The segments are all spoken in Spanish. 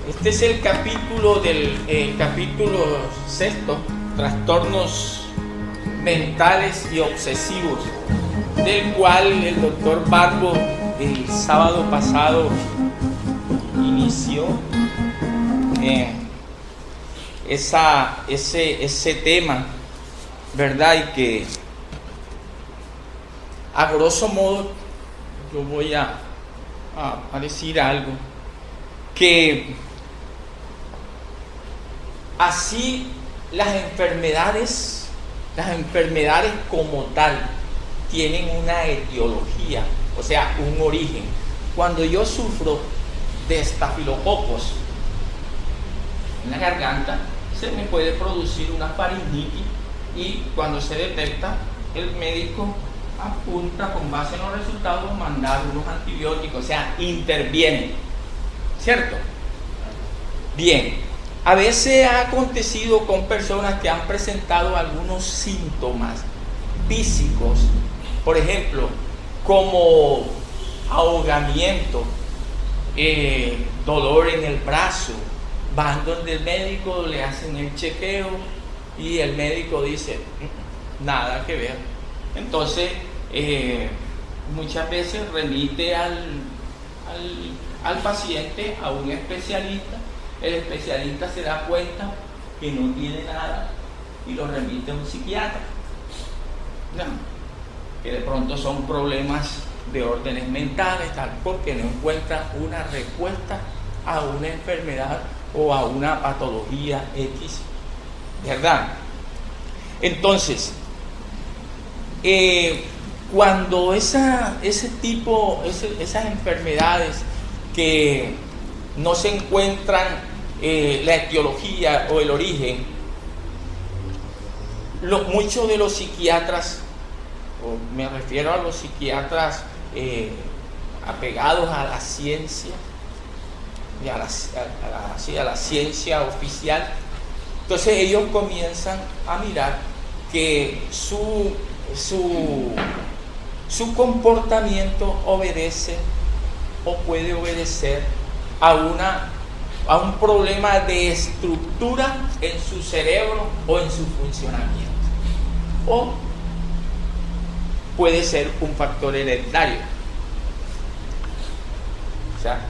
Este es el capítulo capítulo sexto, trastornos mentales y obsesivos, del cual el doctor Barbo el sábado pasado inició ese tema, ¿verdad? Y que a grosso modo yo voy a decir algo, que así las enfermedades como tal tienen una etiología, o sea, un origen. Cuando yo sufro de estafilococos en la garganta, se me puede producir una faringitis y cuando se detecta, el médico apunta con base en los resultados mandar unos antibióticos, o sea, interviene, ¿cierto? Bien, a veces ha acontecido con personas que han presentado algunos síntomas físicos, por ejemplo, como ahogamiento, dolor en el brazo, van donde el médico, le hacen el chequeo y el médico dice, nada que ver. Entonces, muchas veces remite al paciente a un especialista, el especialista se da cuenta que no tiene nada y lo remite a un psiquiatra, ¿no? Que de pronto son problemas de órdenes mentales, tal, porque no encuentra una respuesta a una enfermedad o a una patología X, ¿verdad? Entonces, cuando esas enfermedades que no se encuentran la etiología o el origen, muchos de los psiquiatras, o me refiero a los psiquiatras apegados a la ciencia y a la ciencia oficial, entonces ellos comienzan a mirar que su comportamiento obedece o puede obedecer a un problema de estructura en su cerebro o en su funcionamiento, o puede ser un factor hereditario. O sea,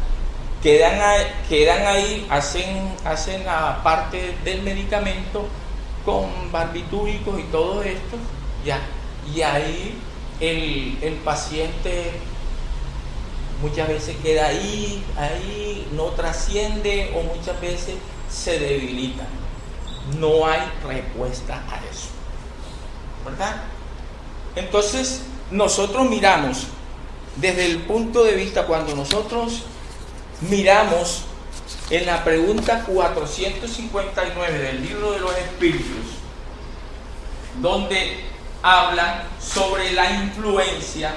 quedan ahí, hacen la parte del medicamento con barbitúricos y todo esto, ya, y ahí el paciente muchas veces queda ahí, no trasciende o muchas veces se debilita. No hay respuesta a eso, ¿verdad? Entonces, nosotros miramos desde el punto de vista, cuando nosotros miramos en la pregunta 459 del Libro de los Espíritus, donde hablan sobre la influencia,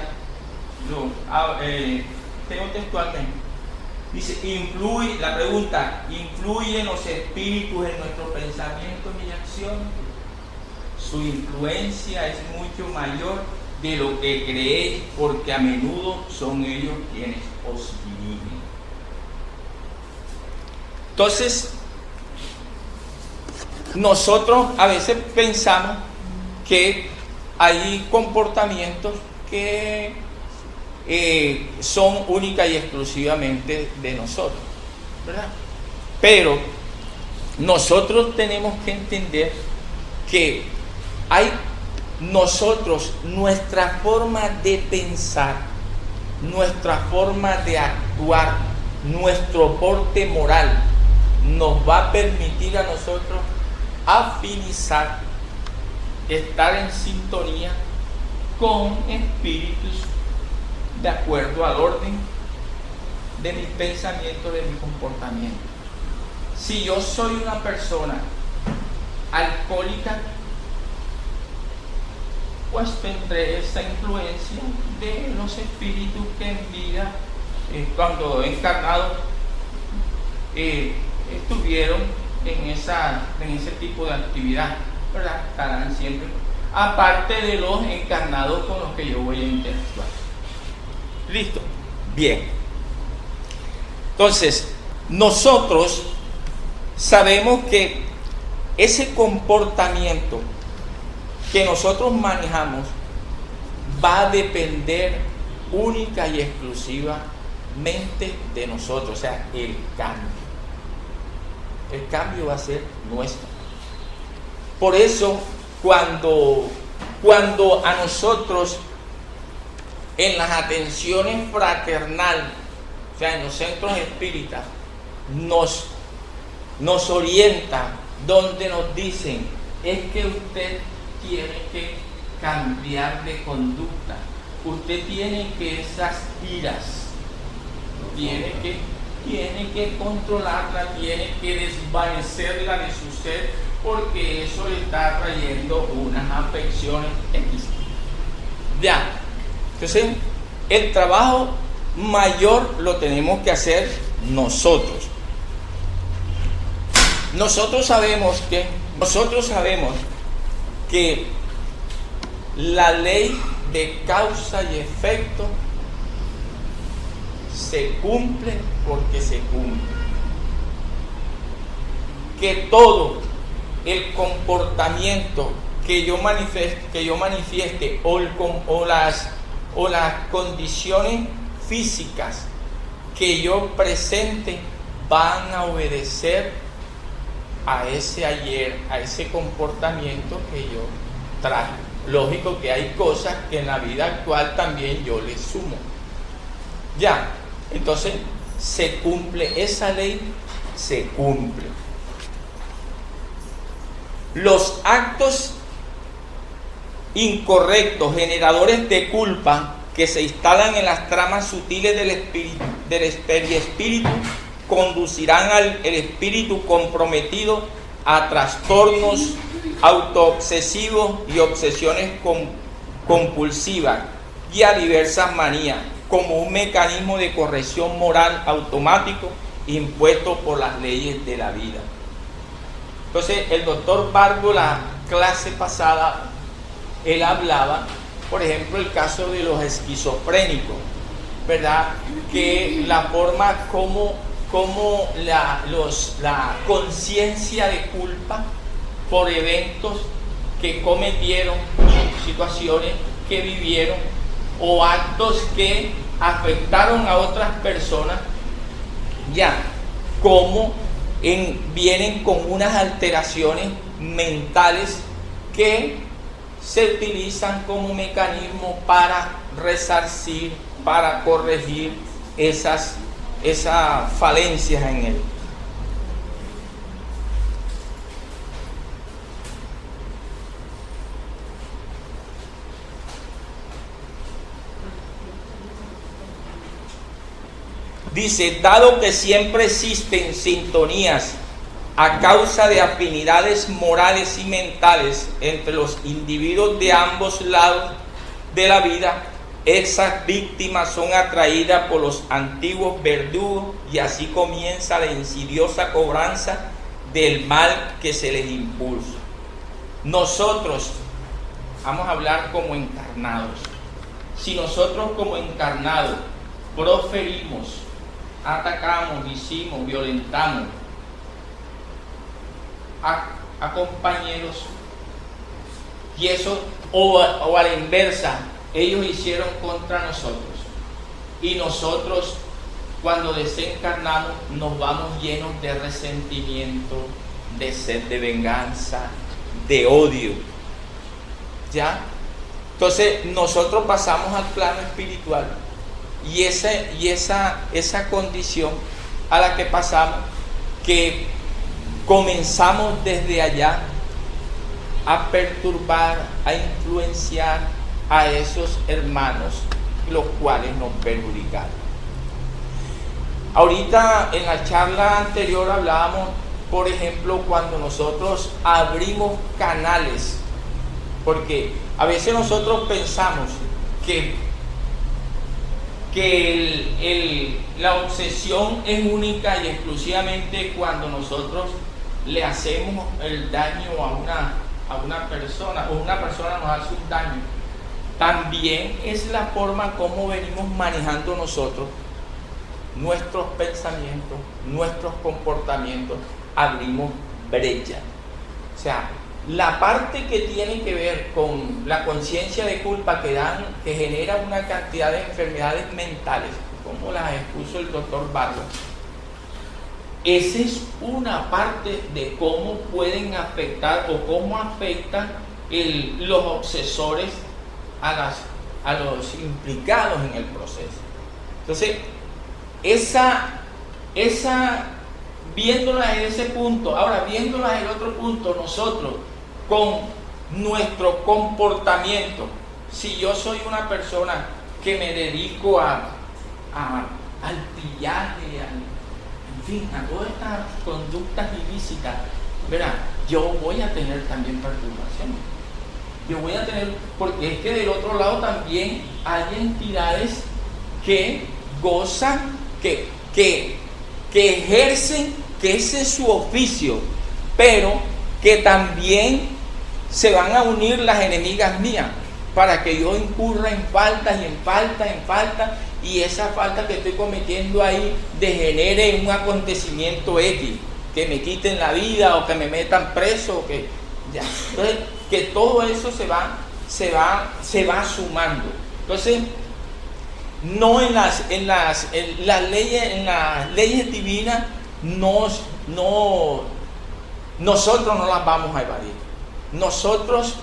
tengo textualmente, dice, la pregunta, ¿influyen los espíritus en nuestro pensamiento y acción? Su influencia es mucho mayor de lo que creéis, porque a menudo son ellos quienes os dirigen. Entonces, nosotros a veces pensamos que hay comportamientos que son únicas y exclusivamente de nosotros, ¿verdad? Pero nosotros tenemos que entender que nuestra forma de pensar, nuestra forma de actuar, nuestro porte moral nos va a permitir a nosotros afinizar, estar en sintonía con espíritus de acuerdo al orden de mis pensamientos, de mi comportamiento. Si yo soy una persona alcohólica, pues tendré esa influencia de los espíritus que en vida, cuando encarnados, estuvieron en ese tipo de actividad, ¿verdad? Estarán siempre, aparte de los encarnados con los que yo voy a interactuar. ¿Listo? Bien. Entonces, nosotros sabemos que ese comportamiento que nosotros manejamos va a depender única y exclusivamente de nosotros, o sea, el cambio. El cambio va a ser nuestro. Por eso, cuando a nosotros en las atenciones fraternales, o sea, en los centros espíritas, nos orientan, donde nos dicen, es que usted tiene que cambiar de conducta, usted tiene que esas iras, tiene que controlarla, tiene que desvanecerla de su ser, porque eso le está trayendo unas afecciones X. Ya, entonces el trabajo mayor lo tenemos que hacer nosotros. Nosotros sabemos que la ley de causa y efecto se cumple porque se cumple. Que todo el comportamiento que yo manifieste o las condiciones físicas que yo presente van a obedecer a ese ayer, a ese comportamiento que yo traje. Lógico que hay cosas que en la vida actual también yo le sumo. Ya, entonces se cumple esa ley, se cumple. Los actos incorrectos, generadores de culpa, que se instalan en las tramas sutiles del espíritu, conducirán al espíritu comprometido a trastornos autoobsesivos y obsesiones compulsivas y a diversas manías, como un mecanismo de corrección moral automático impuesto por las leyes de la vida. Entonces, el doctor Barbo, la clase pasada, él hablaba, por ejemplo, el caso de los esquizofrénicos, ¿verdad? Que la forma como la conciencia de culpa por eventos que cometieron, situaciones que vivieron o actos que afectaron a otras personas, ya, como vienen con unas alteraciones mentales que se utilizan como mecanismo para resarcir, para corregir esas falencias en él. Dice, dado que siempre existen sintonías a causa de afinidades morales y mentales entre los individuos de ambos lados de la vida, esas víctimas son atraídas por los antiguos verdugos y así comienza la insidiosa cobranza del mal que se les impulsa. Nosotros, vamos a hablar como encarnados, si nosotros como encarnados proferimos, atacamos, hicimos, violentamos a compañeros, y eso, o a la inversa, ellos hicieron contra nosotros, y nosotros cuando desencarnamos nos vamos llenos de resentimiento, de sed de venganza, de odio, ¿ya? Entonces nosotros pasamos al plano espiritual, y esa condición a la que pasamos, que comenzamos desde allá a perturbar, a influenciar a esos hermanos, los cuales nos perjudicaron. Ahorita en la charla anterior hablábamos, por ejemplo, cuando nosotros abrimos canales, porque a veces nosotros pensamos que la obsesión es única y exclusivamente cuando nosotros le hacemos el daño a una persona, o una persona nos hace un daño. También es la forma como venimos manejando nosotros nuestros pensamientos, nuestros comportamientos, abrimos brecha. O sea, la parte que tiene que ver con la conciencia de culpa que genera una cantidad de enfermedades mentales, como las expuso el doctor Barlow, esa es una parte de cómo pueden afectar o cómo afectan los obsesores a los implicados en el proceso. Entonces, viéndolas en ese punto, ahora viéndolas en el otro punto, nosotros con nuestro comportamiento, si yo soy una persona que me dedico al pillaje, en fin, a todas estas conductas ilícitas, ¿verdad? Yo voy a tener también perturbación. Yo voy a tener, porque es que del otro lado también hay entidades que gozan, que ejercen, que ese es su oficio, pero que también se van a unir las enemigas mías para que yo incurra en faltas y en faltas, y esa falta que estoy cometiendo ahí degenere en un acontecimiento X, que me quiten la vida o que me metan preso, o que ya. Entonces, que todo eso se va sumando. Entonces, no en las leyes divinas nosotros no las vamos a evadir. Nosotros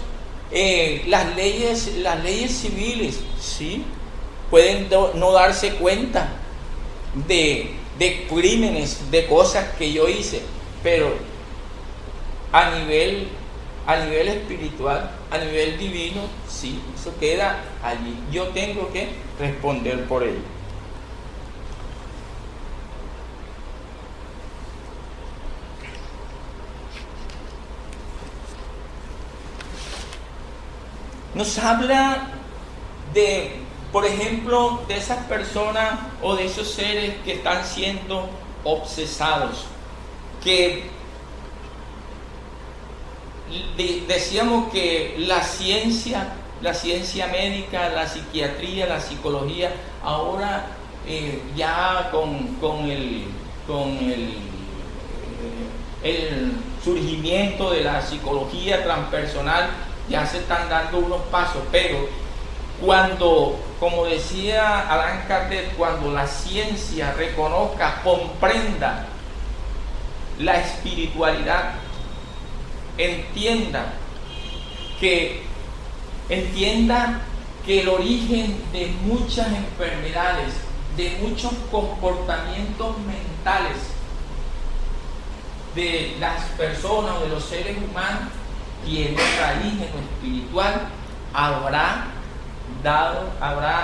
las leyes civiles, ¿sí?, pueden no darse cuenta de crímenes, de cosas que yo hice, pero a nivel espiritual, a nivel divino, sí, eso queda allí. Yo tengo que responder por ello. Nos habla de, por ejemplo, de esas personas o de esos seres que están siendo obsesados, que decíamos que la ciencia médica, la psiquiatría, la psicología, ahora ya con el surgimiento de la psicología transpersonal, ya se están dando unos pasos, pero cuando, como decía Allan Kardec, cuando la ciencia reconozca, comprenda la espiritualidad, entienda que el origen de muchas enfermedades, de muchos comportamientos mentales de las personas o de los seres humanos tiene raíz en lo espiritual,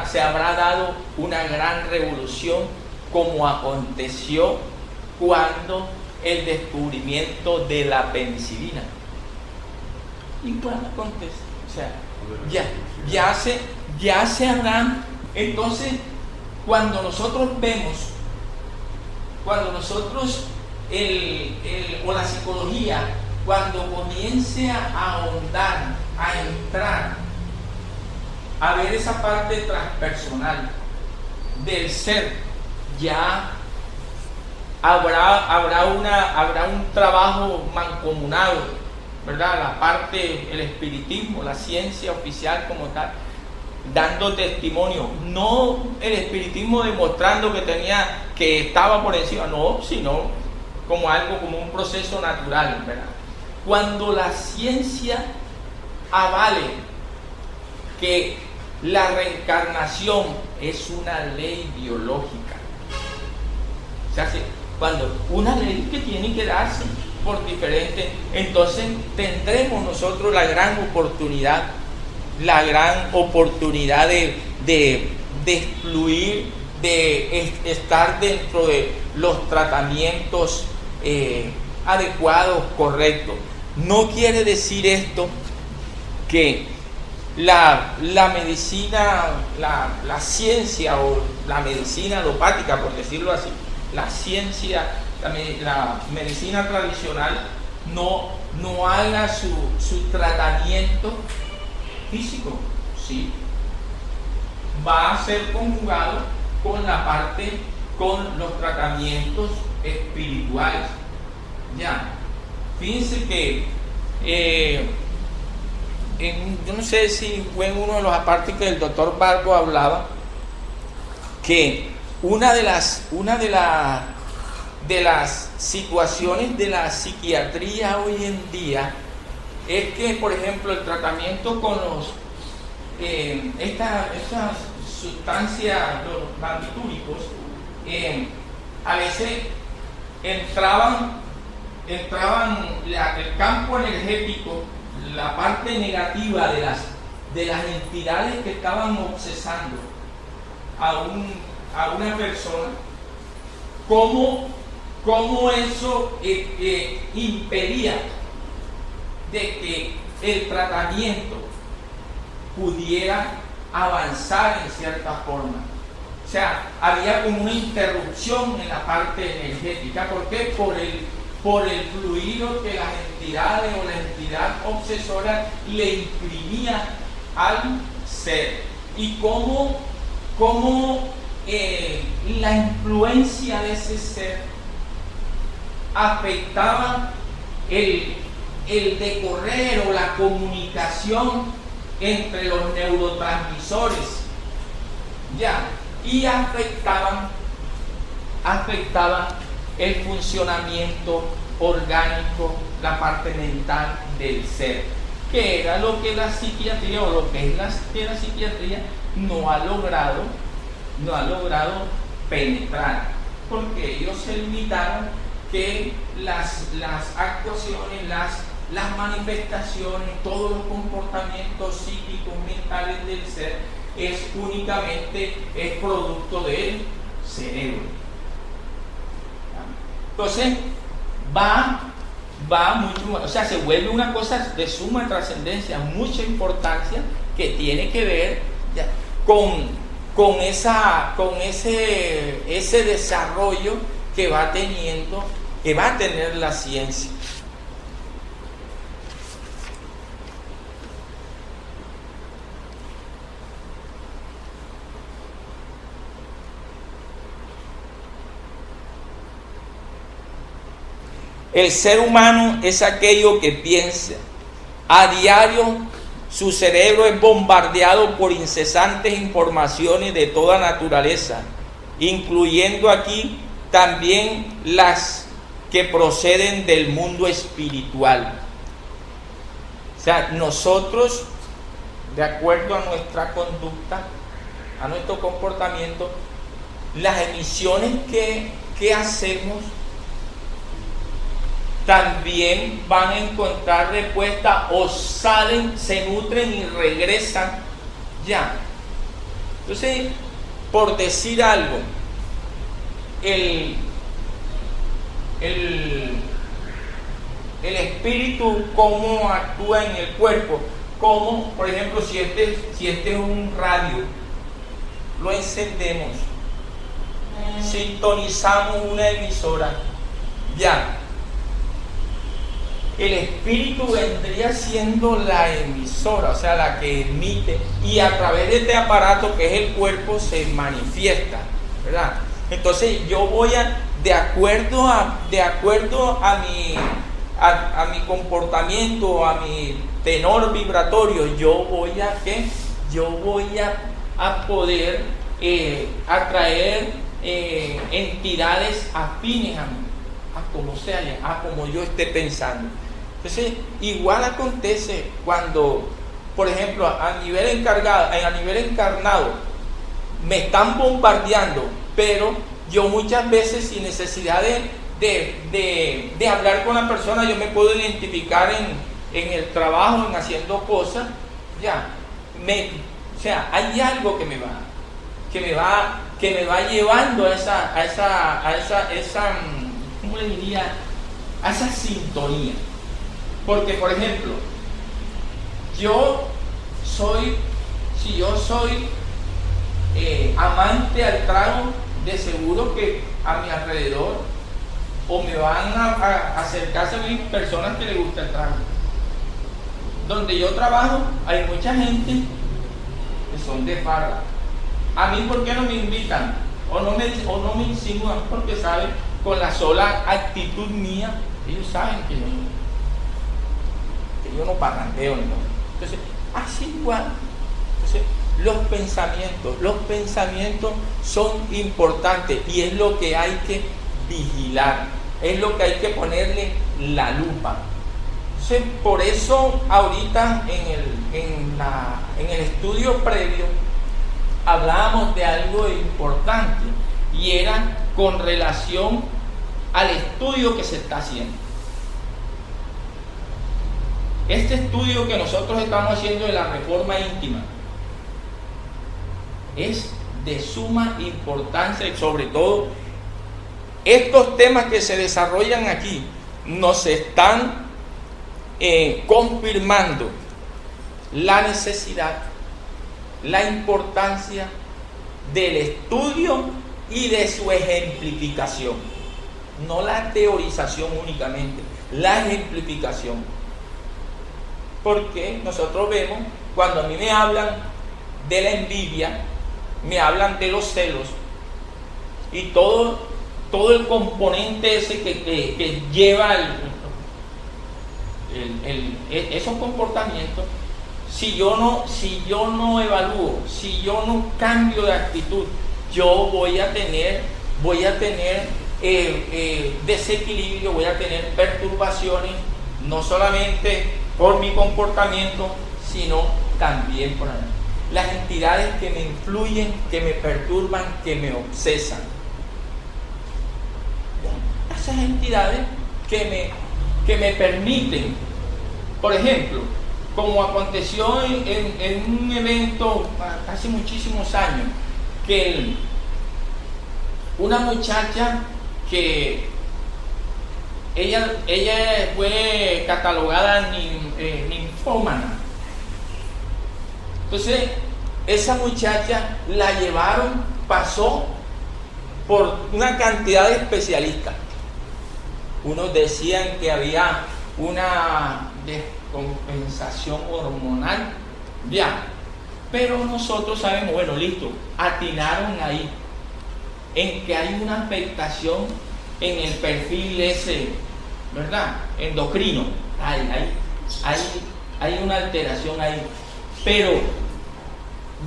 se habrá dado una gran revolución, como aconteció cuando el descubrimiento de la penicilina. ¿Y cuándo acontece? O sea, ya se habrán. Entonces, cuando nosotros o la psicología, cuando comience a ahondar, a entrar, a ver esa parte transpersonal del ser, ya habrá un trabajo mancomunado, ¿verdad? La parte, el espiritismo, la ciencia oficial como tal, dando testimonio, no el espiritismo demostrando que estaba por encima, no, sino como algo, como un proceso natural, ¿verdad? Cuando la ciencia avale que la reencarnación es una ley biológica, o sea, cuando una ley que tiene que darse por diferente, entonces tendremos nosotros la gran oportunidad de fluir, de estar dentro de los tratamientos adecuados, correctos. No quiere decir esto que la medicina, la ciencia o la medicina alopática, por decirlo así, la medicina tradicional no haga su tratamiento físico, ¿sí? Va a ser conjugado con la parte con los tratamientos espirituales. Ya, fíjense que yo no sé si fue en uno de los apartes que el doctor Barbo hablaba que una de las situaciones de la psiquiatría hoy en día es que, por ejemplo, el tratamiento con estas sustancias, los barbitúricos, a veces entraban el campo energético, la parte negativa de las entidades que estaban obsesando a una persona, cómo eso impedía de que el tratamiento pudiera avanzar en cierta forma. O sea, había como una interrupción en la parte energética. ¿Por qué? Por el fluido que las entidades o la entidad obsesora le imprimía al ser. Y cómo la influencia de ese ser afectaba el decorrer o la comunicación entre los neurotransmisores, ya, y afectaban el funcionamiento orgánico, la parte mental del ser, que era lo que la psiquiatría o lo que es la psiquiatría no ha logrado penetrar, porque ellos se limitaron que las actuaciones, las manifestaciones, todos los comportamientos psíquicos, mentales del ser es producto del cerebro. Entonces va mucho, o sea, se vuelve una cosa de suma trascendencia, mucha importancia, que tiene que ver ya con ese desarrollo que va a tener la ciencia. El ser humano es aquello que piensa. A diario su cerebro es bombardeado por incesantes informaciones de toda naturaleza, incluyendo aquí también las que proceden del mundo espiritual. O sea, nosotros, de acuerdo a nuestra conducta, a nuestro comportamiento, las emisiones que hacemos también van a encontrar respuesta, o salen, se nutren y regresan ya. Entonces, por decir algo, el espíritu, cómo actúa en el cuerpo, como por ejemplo, si este es un radio, lo encendemos, sintonizamos una emisora, ya. El espíritu vendría siendo la emisora, o sea, la que emite, y a través de este aparato que es el cuerpo se manifiesta, ¿verdad? Entonces yo voy de acuerdo a mi comportamiento, a mi tenor vibratorio, yo voy a poder atraer entidades afines a mí, a como sea, a como yo esté pensando. Entonces, igual acontece cuando, por ejemplo, a nivel encarnado, me están bombardeando, pero yo muchas veces, sin necesidad de hablar con la persona, yo me puedo identificar en el trabajo, en haciendo cosas, ya. O sea, hay algo que me va llevando a esa ¿cómo le diría? A esa sintonía. Porque, por ejemplo, si yo soy amante al trago, de seguro que a mi alrededor o me van a acercarse a mí personas que les gusta el trago. Donde yo trabajo hay mucha gente que son de farra. A mí, ¿por qué no me invitan? o no me insinúan, porque saben, con la sola actitud mía, ellos saben que yo no parrandeo, ¿no? Entonces, así igual. Entonces, los pensamientos son importantes y es lo que hay que vigilar, es lo que hay que ponerle la lupa. Entonces, por eso ahorita en el estudio previo hablábamos de algo importante y era con relación al estudio que se está haciendo. Este estudio que nosotros estamos haciendo de la reforma íntima es de suma importancia y sobre todo estos temas que se desarrollan aquí nos están confirmando la necesidad, la importancia del estudio y de su ejemplificación. No la teorización únicamente, la ejemplificación. Porque nosotros vemos, cuando a mí me hablan de la envidia, me hablan de los celos y todo el componente ese que lleva esos comportamientos. Si yo no evalúo, si yo no cambio de actitud, yo voy a tener desequilibrio, voy a tener perturbaciones, no solamente por mi comportamiento, sino también por las entidades que me influyen, que me perturban, que me obsesan. Esas entidades que me permiten, por ejemplo, como aconteció en un evento hace muchísimos años, que una muchacha que ella fue catalogada ninfómana. Entonces, esa muchacha la llevaron, pasó por una cantidad de especialistas. Unos decían que había una descompensación hormonal, ya. Pero nosotros sabemos, bueno, listo, atinaron ahí, en que hay una afectación en el perfil ese, ¿verdad? Endocrino. Hay una alteración ahí. Pero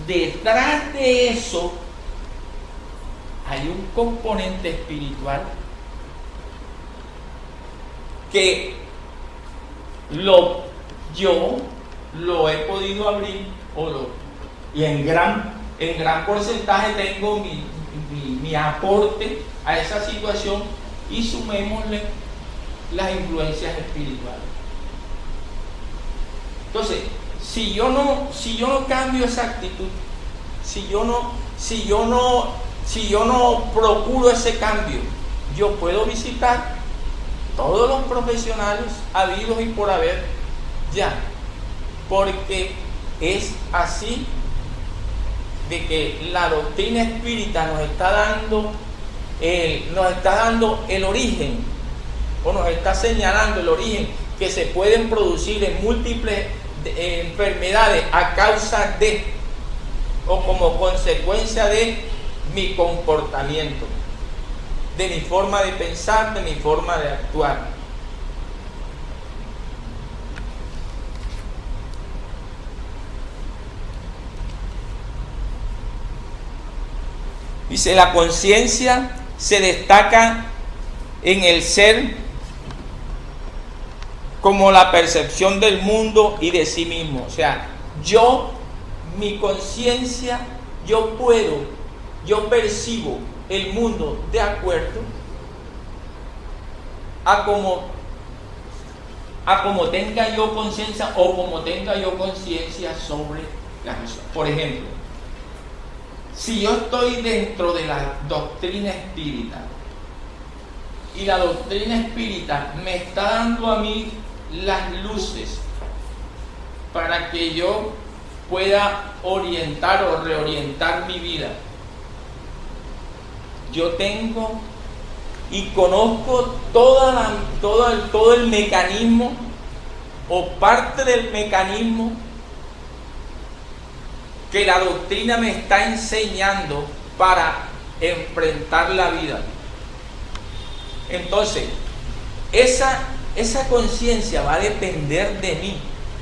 detrás de eso hay un componente espiritual que yo lo he podido abrir y en gran porcentaje tengo mi aporte a esa situación, y sumémosle las influencias espirituales. Entonces, si yo no cambio esa actitud, si yo no procuro ese cambio, yo puedo visitar todos los profesionales habidos y por haber ya, porque es así de que la doctrina espírita nos está dando el origen, o nos está señalando el origen que se pueden producir en múltiples enfermedades a causa de o como consecuencia de mi comportamiento, de mi forma de pensar, de mi forma de actuar. Dice, la conciencia se destaca en el ser como la percepción del mundo y de sí mismo. O sea, mi conciencia, yo percibo el mundo de acuerdo a como tenga yo conciencia o como tenga yo conciencia sobre las cosas. Por ejemplo, si yo estoy dentro de la doctrina espírita y la doctrina espírita me está dando a mí las luces para que yo pueda orientar o reorientar mi vida, yo tengo y conozco todo el mecanismo o parte del mecanismo que la doctrina me está enseñando para enfrentar la vida. Entonces, esa conciencia va a depender de mí.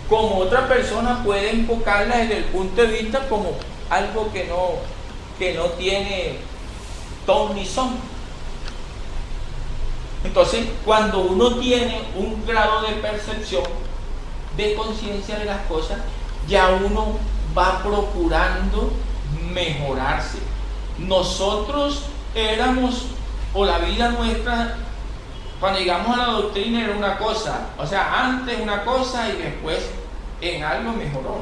Como otra persona puede enfocarla desde el punto de vista como algo que no tiene ton ni son. Entonces, cuando uno tiene un grado de percepción, de conciencia de las cosas, ya uno va procurando mejorarse. Nosotros éramos, o la vida nuestra, cuando llegamos a la doctrina era una cosa, o sea, antes una cosa y después en algo mejoró.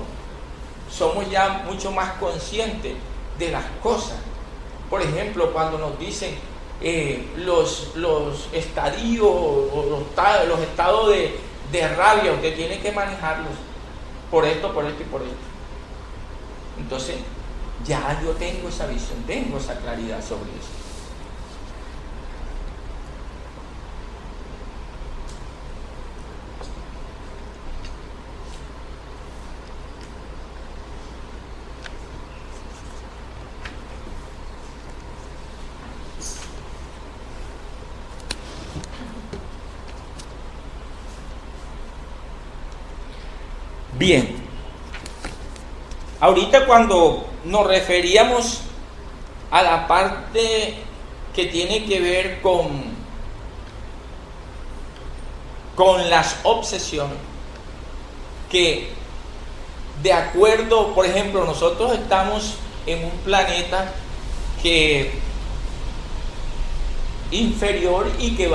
Somos ya mucho más conscientes de las cosas. Por ejemplo, cuando nos dicen los estadios o los estados de rabia, usted tiene que manejarlos por esto, por esto y por esto. Entonces, ya yo tengo esa visión, tengo esa claridad sobre eso. Bien, ahorita cuando nos referíamos a la parte que tiene que ver con las obsesiones, que de acuerdo, por ejemplo, nosotros estamos en un planeta que inferior y que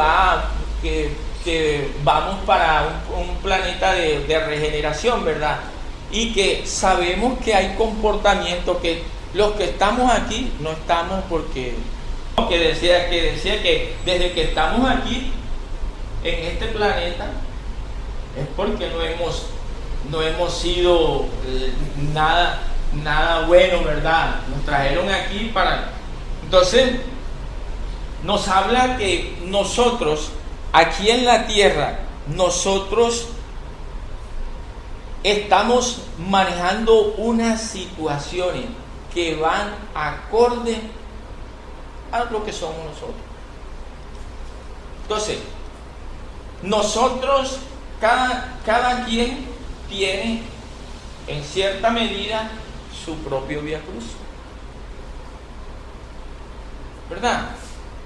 vamos para un planeta de regeneración, ¿verdad? Y que sabemos que hay comportamientos que los que estamos aquí no estamos porque decía que desde que estamos aquí en este planeta es porque no hemos sido nada bueno, ¿verdad? Nos trajeron aquí para... Entonces nos habla que nosotros aquí en la tierra, nosotros estamos manejando unas situaciones que van acorde a lo que somos nosotros. Entonces, nosotros, cada quien tiene en cierta medida su propio vía cruz, ¿verdad?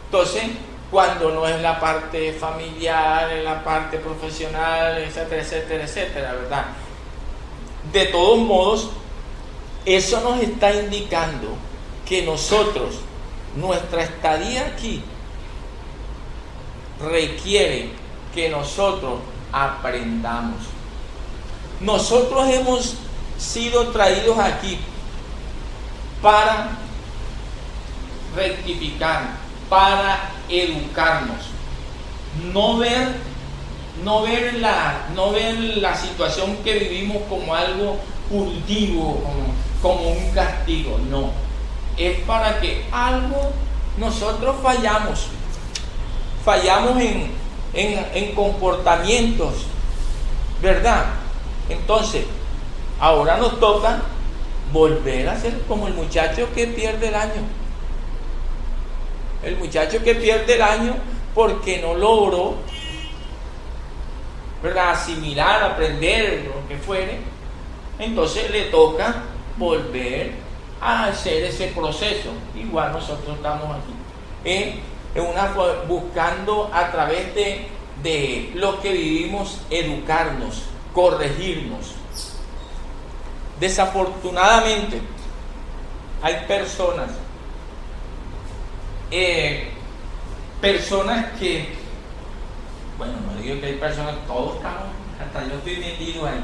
Entonces, cuando no es la parte familiar, es la parte profesional, etcétera, etcétera, etcétera, ¿verdad? De todos modos, eso nos está indicando que nosotros, nuestra estadía aquí, requiere que nosotros aprendamos. Nosotros hemos sido traídos aquí para rectificar, para educarnos, no ver la situación que vivimos como algo punitivo, como un castigo. No, es para que algo nosotros fallamos en comportamientos, ¿verdad? Entonces, ahora nos toca volver a ser como el muchacho que pierde el año. El muchacho que pierde el año porque no logró, ¿verdad?, asimilar, aprender, lo que fuere. Entonces le toca volver a hacer ese proceso. Igual nosotros estamos aquí, buscando a través de lo que vivimos, educarnos, corregirnos. Desafortunadamente, hay personas que, bueno, no digo que hay personas, todos estamos, hasta yo estoy metido ahí,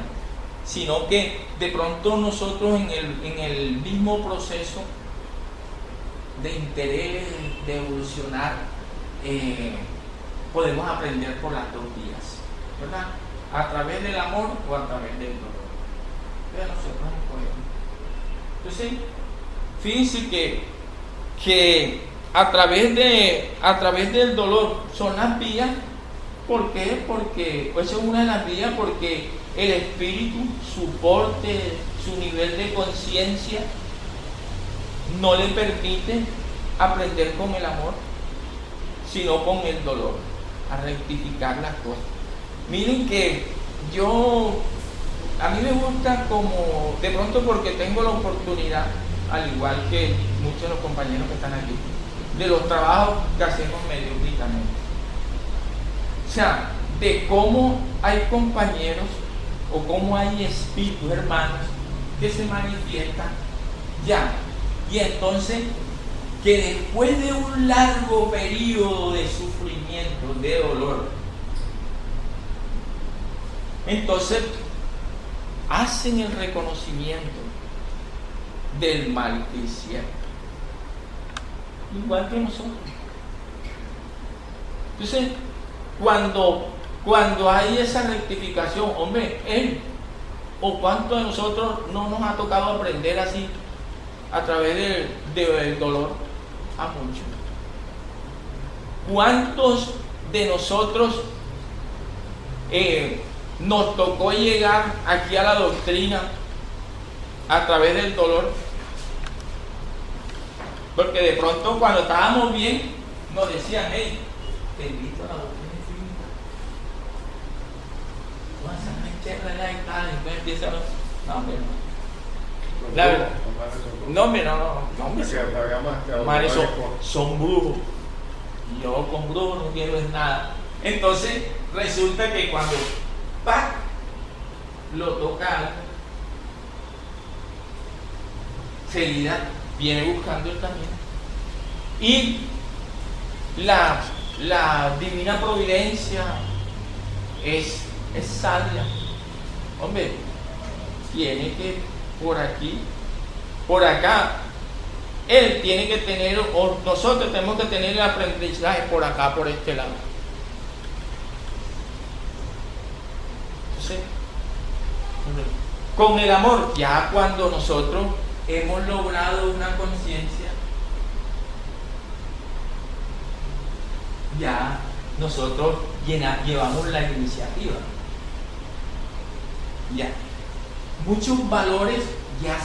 sino que de pronto nosotros en el mismo proceso de interés, de evolucionar, podemos aprender por las dos vías, ¿verdad? A través del amor o a través del dolor. Pero nosotros no podemos. Entonces, fíjense que a través del dolor son las vías. ¿Por qué? Porque eso es una de las vías, porque el espíritu, su porte, su nivel de conciencia no le permite aprender con el amor, sino con el dolor, a rectificar las cosas. Miren que a mí me gusta como, de pronto porque tengo la oportunidad, al igual que muchos de los compañeros que están aquí, de los trabajos que hacemos mediúnicamente. O sea, de cómo hay compañeros o cómo hay espíritus, hermanos, que se manifiestan ya. Y entonces, que después de un largo periodo de sufrimiento, de dolor, entonces hacen el reconocimiento del mal que hicieron, igual que nosotros. Entonces, cuando hay esa rectificación, hombre, o cuánto de nosotros no nos ha tocado aprender así a través del dolor, a muchos. ¿Cuántos de nosotros nos tocó llegar aquí a la doctrina a través del dolor? Porque de pronto cuando estábamos bien nos decían, hey, te invito a la doctrina infinita. Entonces empieza a... No, hombre, no. Son brujos. Y yo con brujos no quiero es nada. Entonces resulta que cuando ¡pac! Lo toca, seguida viene buscando el camino. Y la divina providencia es sabia. Hombre, tiene que por aquí, por acá, él tiene que tener, o nosotros tenemos que tener el aprendizaje por acá, por este lado. Entonces, con el amor, ya cuando nosotros hemos logrado una conciencia, ya nosotros llevamos la iniciativa. Ya. Muchos valores ya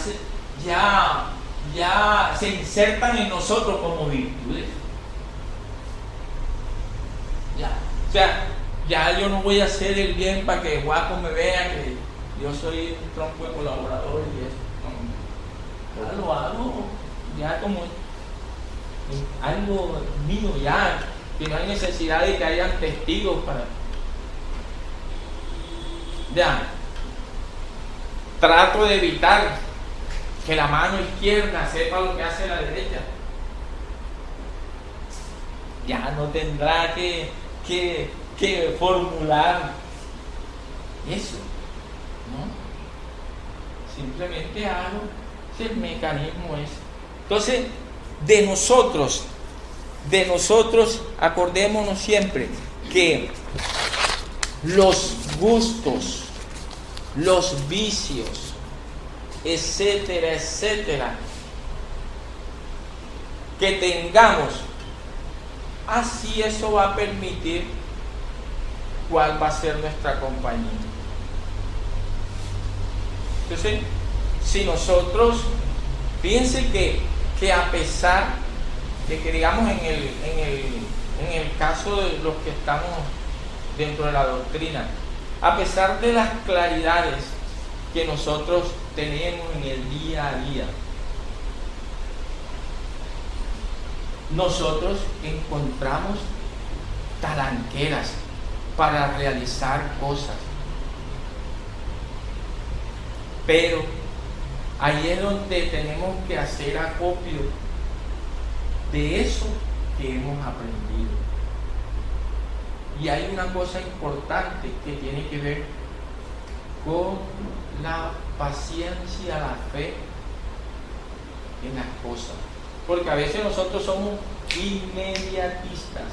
se insertan en nosotros como virtudes. Ya. O sea, ya yo no voy a hacer el bien para que Guaco me vea que yo soy un tronco de colaborador y eso. No. Ya lo hago, ya como algo mío, ya, que no hay necesidad de que hayan testigos para. Ya. Trato de evitar que la mano izquierda sepa lo que hace la derecha. Ya no tendrá que formular eso, ¿no? Simplemente hago el mecanismo ese. Entonces, de nosotros, acordémonos siempre que los gustos, los vicios, etcétera, etcétera, que tengamos, así eso va a permitir cuál va a ser nuestra compañía. Entonces, si nosotros, fíjense que a pesar de que, digamos, en el caso de los que estamos dentro de la doctrina, a pesar de las claridades que nosotros tenemos en el día a día, nosotros encontramos talanqueras para realizar cosas, pero ahí es donde tenemos que hacer acopio de eso que hemos aprendido. Y hay una cosa importante que tiene que ver con la paciencia, la fe en las cosas. Porque a veces nosotros somos inmediatistas.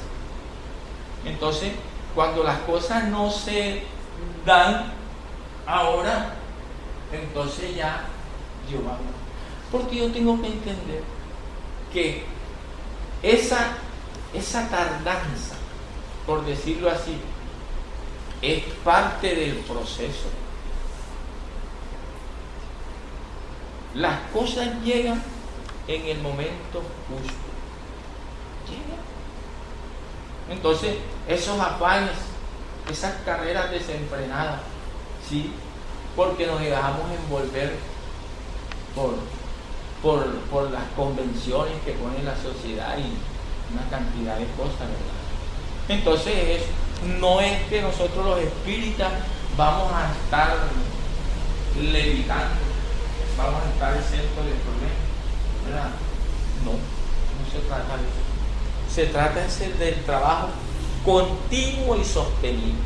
Entonces, cuando las cosas no se dan ahora, entonces ya yo vamos. Porque yo tengo que entender que esa tardanza, por decirlo así, es parte del proceso. Las cosas llegan en el momento justo. Entonces, esos afanes, esas carreras desenfrenadas, ¿sí? Porque nos dejamos envolver por las convenciones que pone la sociedad y una cantidad de cosas, ¿verdad? Entonces, no es que nosotros los espíritas vamos a estar levitando, vamos a estar exentos del problema, ¿verdad? No se trata de eso. Se trata del trabajo continuo y sostenido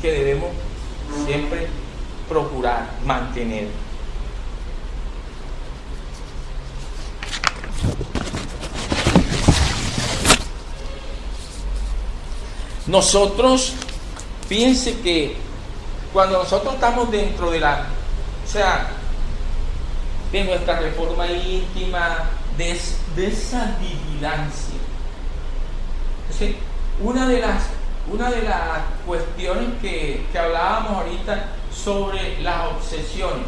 que debemos siempre procurar mantener. Nosotros, fíjense que cuando nosotros estamos dentro de de nuestra reforma íntima, de esa vigilancia, entonces, una de las cuestiones que hablábamos ahorita sobre las obsesiones,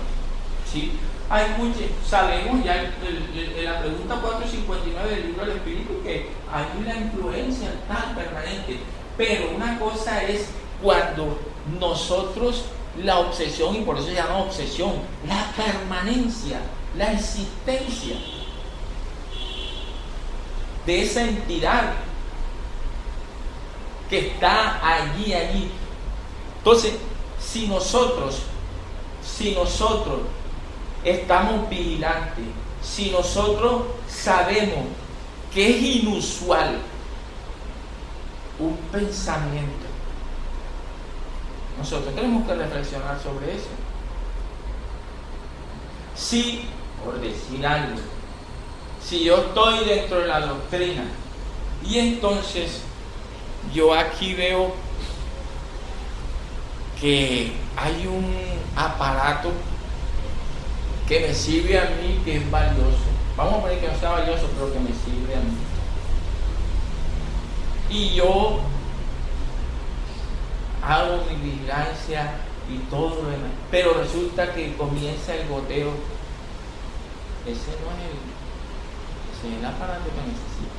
¿sí? Hay muchas, sabemos ya en la pregunta 459 del libro del Espíritu que hay una influencia tan permanente, pero una cosa es cuando nosotros la obsesión, y por eso se llama obsesión, la permanencia, la existencia de esa entidad que está allí. Entonces, si nosotros estamos vigilantes, si nosotros sabemos que es inusual un pensamiento, nosotros tenemos que reflexionar sobre eso. Si, por decir algo, si yo estoy dentro de la doctrina y entonces yo aquí veo que hay un aparato que me sirve a mí, que es valioso. Vamos a poner que no sea valioso, pero que me sirve a mí. Y yo hago mi vigilancia y todo lo demás. Pero resulta que comienza el goteo. Ese no es el aparato que necesito.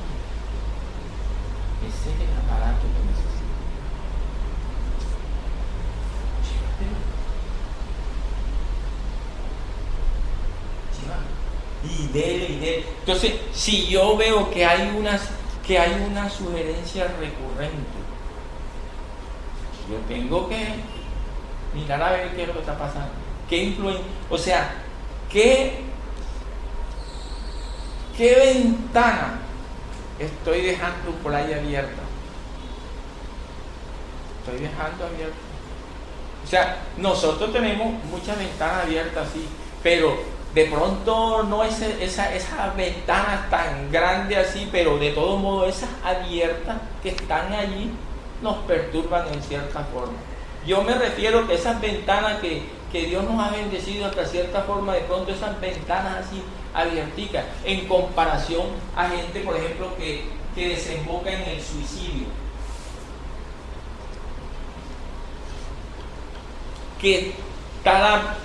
Ese es el aparato que necesito. Y dele. Entonces, si yo veo que hay una sugerencia recurrente, yo tengo que mirar a ver qué es lo que está pasando. ¿Qué influencia? O sea, ¿qué ventana estoy dejando por ahí abierta? Estoy dejando abierta. O sea, nosotros tenemos muchas ventanas abiertas, sí, pero de pronto no es esas ventanas tan grandes así, pero de todo modo esas abiertas que están allí nos perturban en cierta forma. Yo me refiero que esas ventanas que Dios nos ha bendecido hasta cierta forma, de pronto esas ventanas así abierticas, en comparación a gente, por ejemplo, que desemboca en el suicidio, que está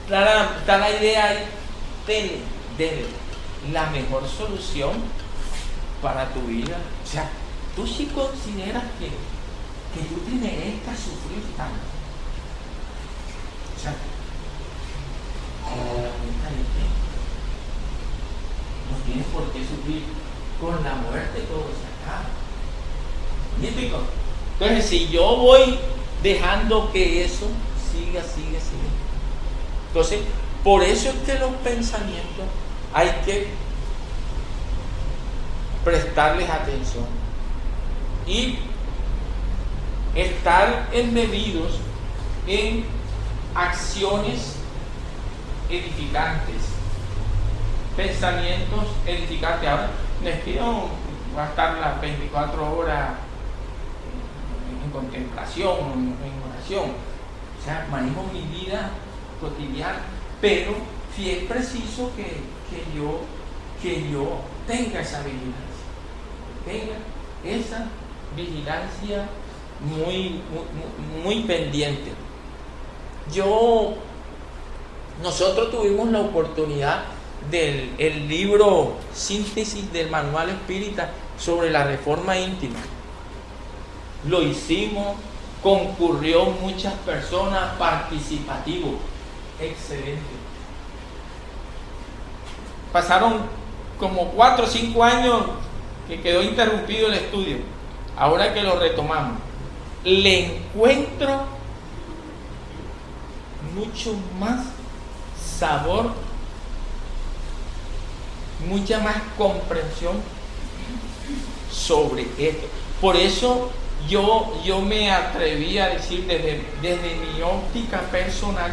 la idea de la mejor solución para tu vida. O sea, tú sí consideras que tú te mereces sufrir tanto. O sea, no tienes por qué sufrir. Con la muerte todo se acaba. ¿Mítico? Entonces, si yo voy dejando que eso siga. Entonces, por eso es que los pensamientos hay que prestarles atención y estar embebidos en acciones edificantes, pensamientos edificantes. Ahora, les quiero gastar las 24 horas en contemplación, en oración. O sea, manejo mi vida cotidiana, pero si es preciso que yo tenga esa vigilancia, muy pendiente. Nosotros tuvimos la oportunidad del libro Síntesis del Manual Espírita, sobre la reforma íntima. Lo hicimos, concurrió muchas personas, participativo. Excelente. Pasaron como 4 o 5 años que quedó interrumpido el estudio. Ahora que lo retomamos, le encuentro mucho más sabor, mucha más comprensión sobre esto. Por eso yo me atreví a decir desde mi óptica personal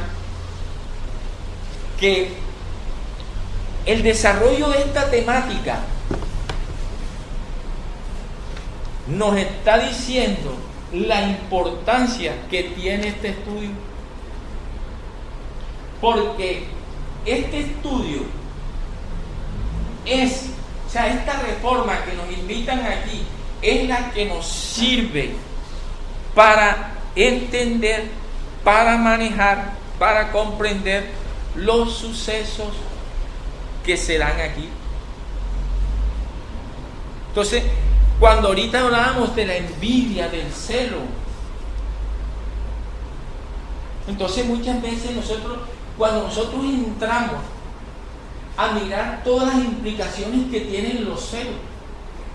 que el desarrollo de esta temática nos está diciendo la importancia que tiene este estudio, porque este estudio esta reforma que nos invitan aquí es la que nos sirve para entender, para manejar, para comprender los sucesos que se dan aquí. Entonces, cuando ahorita hablábamos de la envidia, del celo, entonces muchas veces cuando nosotros entramos a mirar todas las implicaciones que tienen los celos,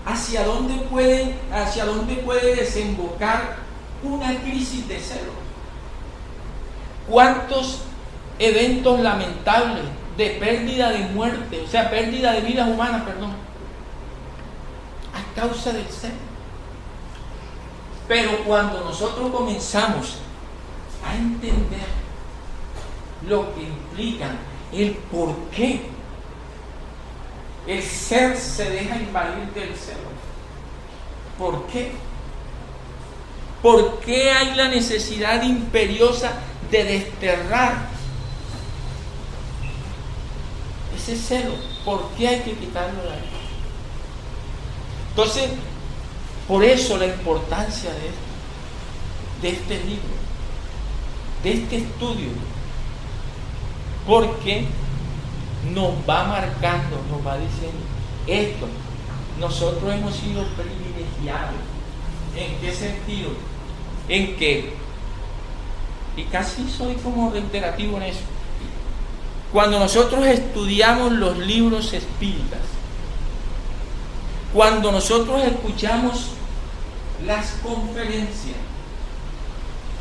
hacia dónde puede desembocar una crisis de celos. ¿Cuántos eventos lamentables de pérdida de muerte, pérdida de vidas humanas, a causa del celo? Pero cuando nosotros comenzamos a entender lo que implica el por qué el ser se deja invadir del celo, ¿por qué? ¿Por qué hay la necesidad imperiosa de desterrar ese celo? ¿Por qué hay que quitarlo de ahí? Entonces, por eso la importancia de este libro, de este estudio, porque nos va marcando, nos va diciendo esto. Nosotros hemos sido privilegiados. ¿En qué sentido? En que, y casi soy como reiterativo en eso, cuando nosotros estudiamos los libros espíritas, cuando nosotros escuchamos las conferencias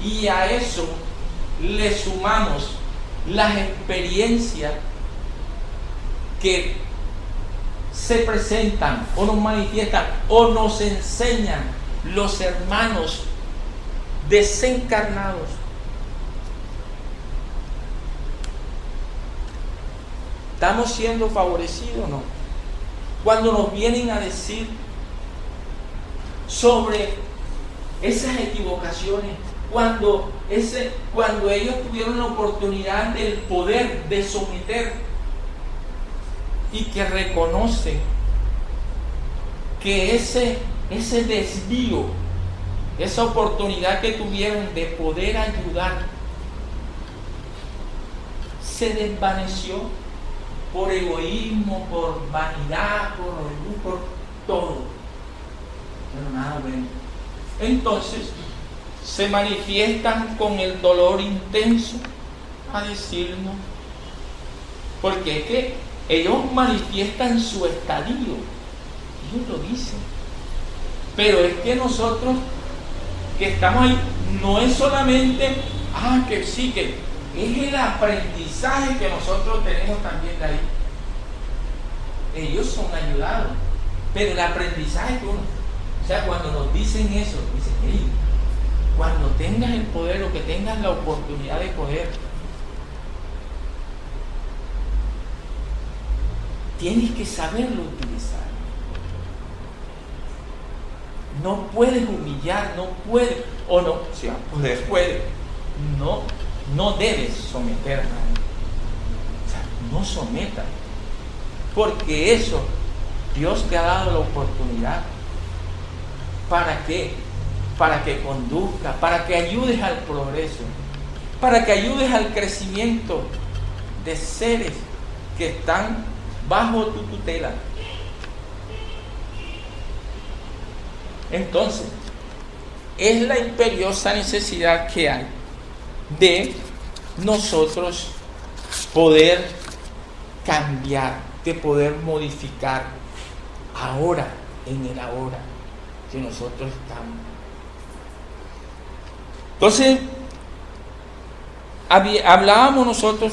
y a eso le sumamos las experiencias que se presentan o nos manifiestan o nos enseñan los hermanos desencarnados, ¿estamos siendo favorecidos o no? Cuando nos vienen a decir sobre esas equivocaciones, cuando ellos tuvieron la oportunidad del poder de someter y que reconocen que ese desvío, esa oportunidad que tuvieron de poder ayudar, se desvaneció por egoísmo, por vanidad, por orgullo, por todo. Pero nada bueno. Entonces, se manifiestan con el dolor intenso a decirnos, porque es que ellos manifiestan su estadio, ellos lo dicen, pero es que nosotros que estamos ahí, no es solamente, que sí, que es el aprendizaje que nosotros tenemos también de ahí. Ellos son ayudados, pero el aprendizaje que uno, cuando nos dicen eso, dicen, hey, cuando tengas el poder o que tengas la oportunidad de poder, tienes que saberlo utilizar. No puedes humillar, no puedes, o no, puede, no debes someter a nadie. No sometas, porque eso Dios te ha dado la oportunidad. ¿Para qué? Para que conduzca, para que ayudes al progreso, para que ayudes al crecimiento de seres que están bajo tu tutela. Entonces, es la imperiosa necesidad que hay de nosotros poder cambiar, de poder modificar ahora, en el ahora que nosotros estamos. Entonces, hablábamos nosotros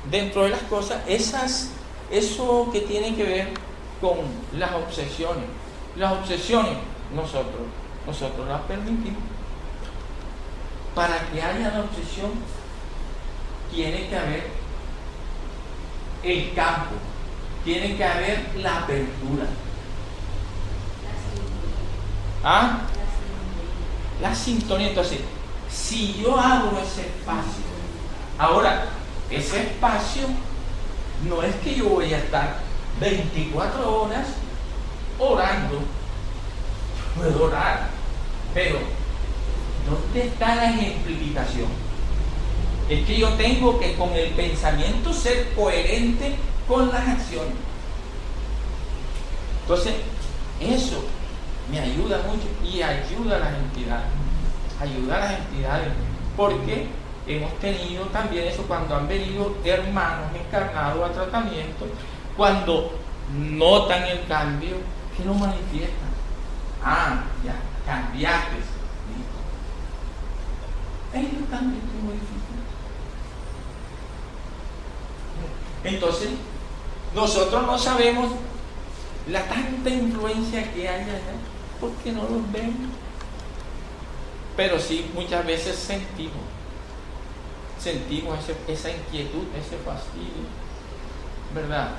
dentro de las cosas, eso que tiene que ver con las obsesiones. Las obsesiones nosotros las permitimos. Para que haya la obsesión, tiene que haber el campo, tiene que haber la apertura. ¿Ah? La sintonía. Entonces, si yo abro ese espacio, ahora, ese espacio no es que yo voy a estar 24 horas orando. Puedo orar, pero ¿dónde está la ejemplificación? Es que yo tengo que con el pensamiento ser coherente con las acciones. Entonces, eso me ayuda mucho y ayuda a las entidades, porque hemos tenido también eso cuando han venido hermanos encarnados a tratamiento, cuando notan el cambio, que lo manifiestan. Ah, ya, cambiaste. Ellos también te modifican. Entonces, nosotros no sabemos la tanta influencia que hay allá, porque no los vemos. Pero sí, muchas veces sentimos esa inquietud, ese fastidio, ¿verdad?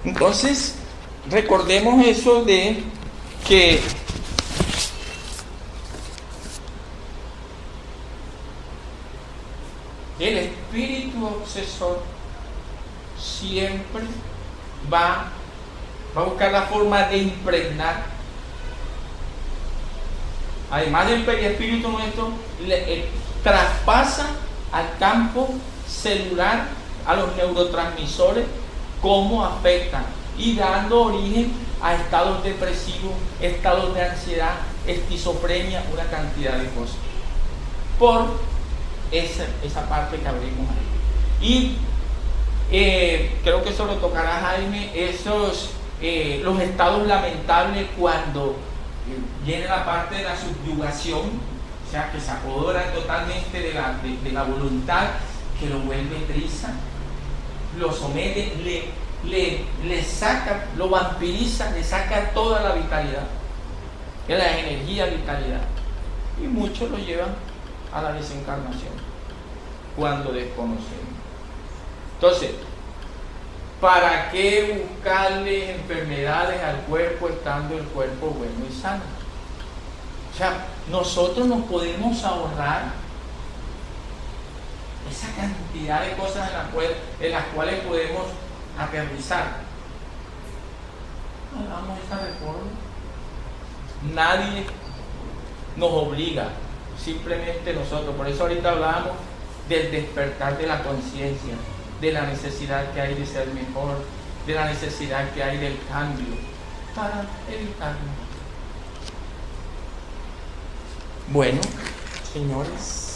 Entonces, recordemos eso de que el espíritu obsesor siempre va a buscar la forma de impregnar. Además del perispíritu nuestro, traspasa al campo celular, a los neurotransmisores, cómo afectan y dando origen a estados depresivos, estados de ansiedad, esquizofrenia, una cantidad de cosas. Por esa parte que abrimos ahí. Y creo que eso lo tocará Jaime, los estados lamentables cuando viene la parte de la subyugación, o sea, que se apoderan totalmente de la voluntad, que lo vuelve triza, lo somete, le saca, lo vampiriza, le saca toda la vitalidad, la energía, vitalidad, y muchos lo llevan a la desencarnación cuando desconocemos. Entonces, ¿para qué buscarle enfermedades al cuerpo estando el cuerpo bueno y sano? O sea, nosotros nos podemos ahorrar esa cantidad de cosas en las cuales podemos aterrizar. Hagamos esa reforma. Nadie nos obliga, simplemente nosotros. Por eso ahorita hablábamos del despertar de la conciencia, de la necesidad que hay de ser mejor, de la necesidad que hay del cambio, para evitarlo. Bueno, señores,